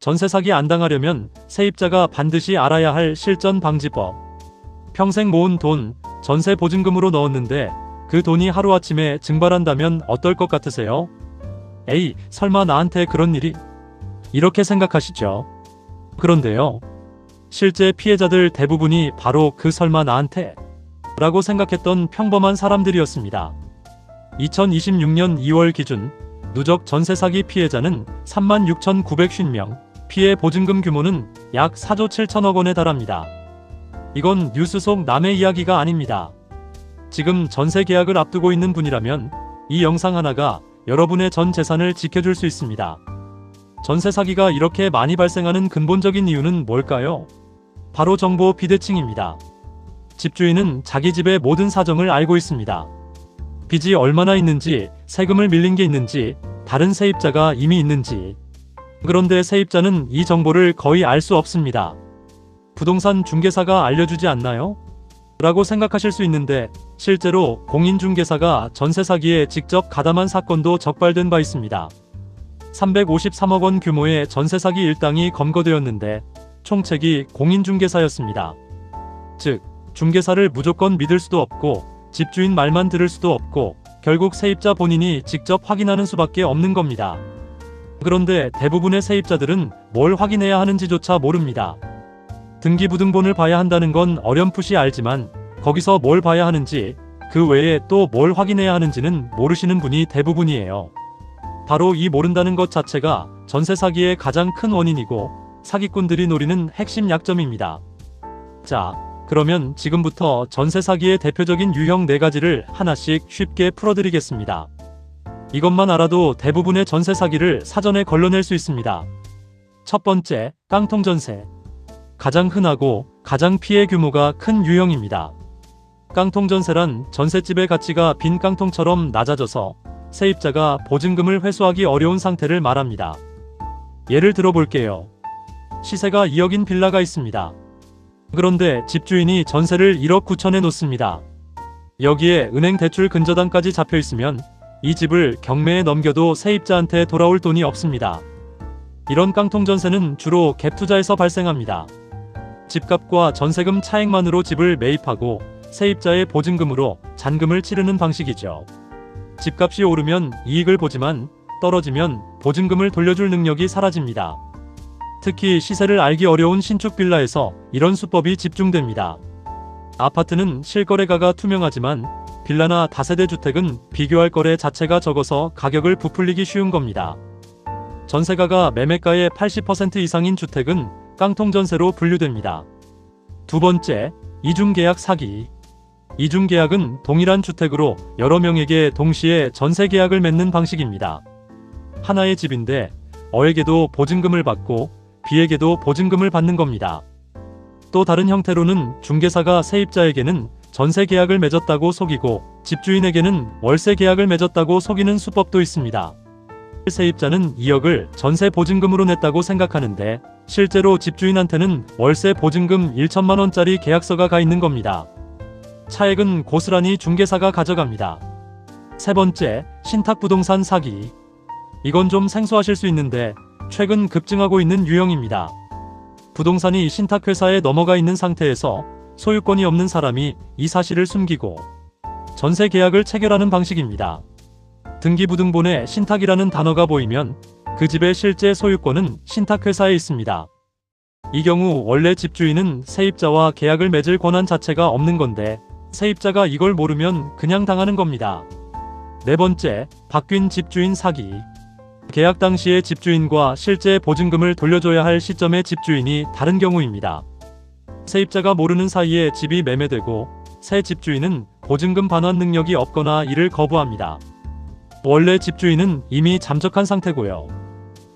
전세 사기 안 당하려면 세입자가 반드시 알아야 할 실전 방지법. 평생 모은 돈, 전세 보증금으로 넣었는데 그 돈이 하루아침에 증발한다면 어떨 것 같으세요? 에이, 설마 나한테 그런 일이? 이렇게 생각하시죠. 그런데요. 실제 피해자들 대부분이 바로 그 설마 나한테? 라고 생각했던 평범한 사람들이었습니다. 2026년 2월 기준 누적 전세 사기 피해자는 36,950명, 피해 보증금 규모는 약 4조 7천억 원에 달합니다. 이건 뉴스 속 남의 이야기가 아닙니다. 지금 전세 계약을 앞두고 있는 분이라면 이 영상 하나가 여러분의 전 재산을 지켜줄 수 있습니다. 전세 사기가 이렇게 많이 발생하는 근본적인 이유는 뭘까요? 바로 정보 비대칭입니다. 집주인은 자기 집의 모든 사정을 알고 있습니다. 빚이 얼마나 있는지, 세금을 밀린 게 있는지, 다른 세입자가 이미 있는지. 그런데 세입자는 이 정보를 거의 알 수 없습니다. 부동산 중개사가 알려주지 않나요? 라고 생각하실 수 있는데 실제로 공인중개사가 전세 사기에 직접 가담한 사건도 적발된 바 있습니다. 353억 원 규모의 전세 사기 일당이 검거되었는데 총책이 공인중개사였습니다. 즉, 중개사를 무조건 믿을 수도 없고 집주인 말만 들을 수도 없고 결국 세입자 본인이 직접 확인하는 수밖에 없는 겁니다. 그런데 대부분의 세입자들은 뭘 확인해야 하는지조차 모릅니다. 등기부등본을 봐야 한다는 건 어렴풋이 알지만 거기서 뭘 봐야 하는지, 그 외에 또 뭘 확인해야 하는지는 모르시는 분이 대부분이에요. 바로 이 모른다는 것 자체가 전세 사기의 가장 큰 원인이고 사기꾼들이 노리는 핵심 약점입니다. 자, 그러면 지금부터 전세 사기의 대표적인 유형 4가지를 하나씩 쉽게 풀어드리겠습니다. 이것만 알아도 대부분의 전세 사기를 사전에 걸러낼 수 있습니다. 첫 번째, 깡통 전세. 가장 흔하고 가장 피해 규모가 큰 유형입니다. 깡통 전세란 전셋집의 가치가 빈 깡통처럼 낮아져서 세입자가 보증금을 회수하기 어려운 상태를 말합니다. 예를 들어 볼게요. 시세가 2억인 빌라가 있습니다. 그런데 집주인이 전세를 1억 9천에 놓습니다. 여기에 은행 대출 근저당까지 잡혀 있으면 이 집을 경매에 넘겨도 세입자한테 돌아올 돈이 없습니다. 이런 깡통 전세는 주로 갭 투자에서 발생합니다. 집값과 전세금 차액만으로 집을 매입하고 세입자의 보증금으로 잔금을 치르는 방식이죠. 집값이 오르면 이익을 보지만 떨어지면 보증금을 돌려줄 능력이 사라집니다. 특히 시세를 알기 어려운 신축 빌라에서 이런 수법이 집중됩니다. 아파트는 실거래가가 투명하지만 빌라나 다세대 주택은 비교할 거래 자체가 적어서 가격을 부풀리기 쉬운 겁니다. 전세가가 매매가의 80% 이상인 주택은 깡통전세로 분류됩니다. 두 번째, 이중계약 사기. 이중계약은 동일한 주택으로 여러 명에게 동시에 전세계약을 맺는 방식입니다. 하나의 집인데 어에게도 보증금을 받고 B에게도 보증금을 받는 겁니다. 또 다른 형태로는 중개사가 세입자에게는 전세계약을 맺었다고 속이고 집주인에게는 월세계약을 맺었다고 속이는 수법도 있습니다. 세입자는 2억을 전세 보증금으로 냈다고 생각하는데 실제로 집주인한테는 월세 보증금 1천만 원짜리 계약서가 가 있는 겁니다. 차액은 고스란히 중개사가 가져갑니다. 세 번째, 신탁부동산 사기. 이건 좀 생소하실 수 있는데 최근 급증하고 있는 유형입니다. 부동산이 신탁회사에 넘어가 있는 상태에서 소유권이 없는 사람이 이 사실을 숨기고 전세 계약을 체결하는 방식입니다. 등기부등본에 신탁이라는 단어가 보이면 그 집의 실제 소유권은 신탁회사에 있습니다. 이 경우 원래 집주인은 세입자와 계약을 맺을 권한 자체가 없는 건데 세입자가 이걸 모르면 그냥 당하는 겁니다. 네 번째, 바뀐 집주인 사기. 계약 당시의 집주인과 실제 보증금을 돌려줘야 할 시점의 집주인이 다른 경우입니다. 세입자가 모르는 사이에 집이 매매되고 새 집주인은 보증금 반환 능력이 없거나 이를 거부합니다. 원래 집주인은 이미 잠적한 상태고요.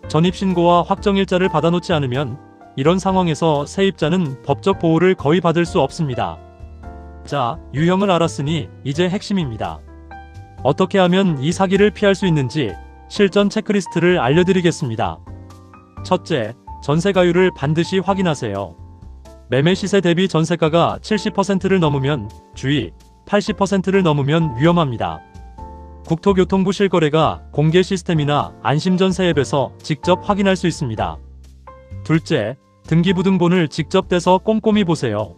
전입신고와 확정일자를 받아놓지 않으면 이런 상황에서 세입자는 법적 보호를 거의 받을 수 없습니다. 자, 유형을 알았으니 이제 핵심입니다. 어떻게 하면 이 사기를 피할 수 있는지 실전 체크리스트를 알려드리겠습니다. 첫째, 전세가율을 반드시 확인하세요. 매매 시세 대비 전세가가 70%를 넘으면 주의, 80%를 넘으면 위험합니다. 국토교통부 실거래가 공개 시스템이나 안심전세 앱에서 직접 확인할 수 있습니다. 둘째, 등기부등본을 직접 떼서 꼼꼼히 보세요.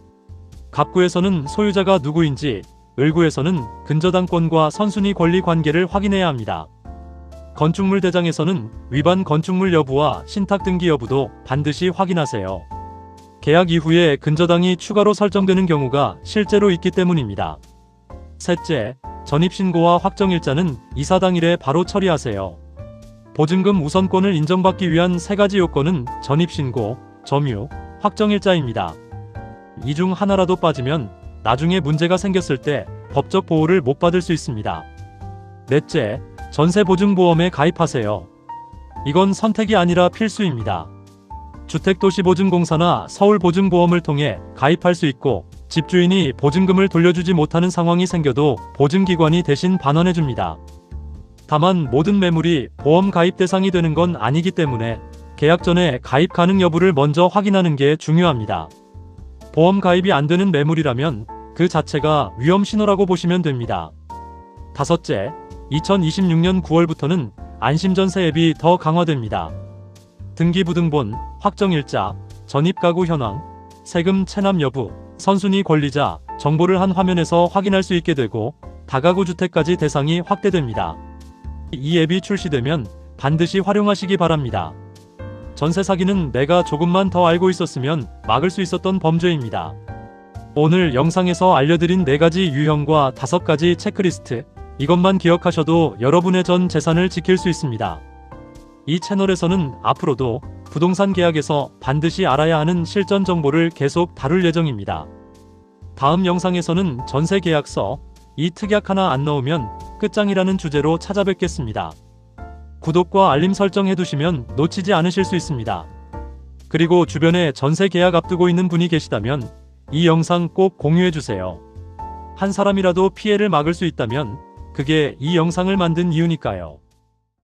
갑구에서는 소유자가 누구인지, 을구에서는 근저당권과 선순위 권리 관계를 확인해야 합니다. 건축물 대장에서는 위반 건축물 여부와 신탁 등기 여부도 반드시 확인하세요. 계약 이후에 근저당이 추가로 설정되는 경우가 실제로 있기 때문입니다. 셋째, 전입신고와 확정일자는 이사 당일에 바로 처리하세요. 보증금 우선권을 인정받기 위한 세 가지 요건은 전입신고, 점유, 확정일자입니다. 이 중 하나라도 빠지면 나중에 문제가 생겼을 때 법적 보호를 못 받을 수 있습니다. 넷째, 전세보증보험에 가입하세요. 이건 선택이 아니라 필수입니다. 주택도시보증공사나 서울보증보험을 통해 가입할 수 있고, 집주인이 보증금을 돌려주지 못하는 상황이 생겨도 보증기관이 대신 반환해줍니다. 다만 모든 매물이 보험 가입 대상이 되는 건 아니기 때문에 계약 전에 가입 가능 여부를 먼저 확인하는 게 중요합니다. 보험 가입이 안 되는 매물이라면 그 자체가 위험 신호라고 보시면 됩니다. 다섯째, 2026년 9월부터는 안심전세 앱이 더 강화됩니다. 등기부등본, 확정일자, 전입가구 현황, 세금 체납 여부, 선순위 권리자 정보를 한 화면에서 확인할 수 있게 되고 다가구 주택까지 대상이 확대됩니다. 이 앱이 출시되면 반드시 활용하시기 바랍니다. 전세 사기는 내가 조금만 더 알고 있었으면 막을 수 있었던 범죄입니다. 오늘 영상에서 알려드린 4가지 유형과 5가지 체크리스트, 이것만 기억하셔도 여러분의 전 재산을 지킬 수 있습니다. 이 채널에서는 앞으로도 부동산 계약에서 반드시 알아야 하는 실전 정보를 계속 다룰 예정입니다. 다음 영상에서는 전세 계약서, 이 특약 하나 안 넣으면 끝장이라는 주제로 찾아뵙겠습니다. 구독과 알림 설정 해두시면 놓치지 않으실 수 있습니다. 그리고 주변에 전세 계약 앞두고 있는 분이 계시다면 이 영상 꼭 공유해주세요. 한 사람이라도 피해를 막을 수 있다면 그게 이 영상을 만든 이유니까요.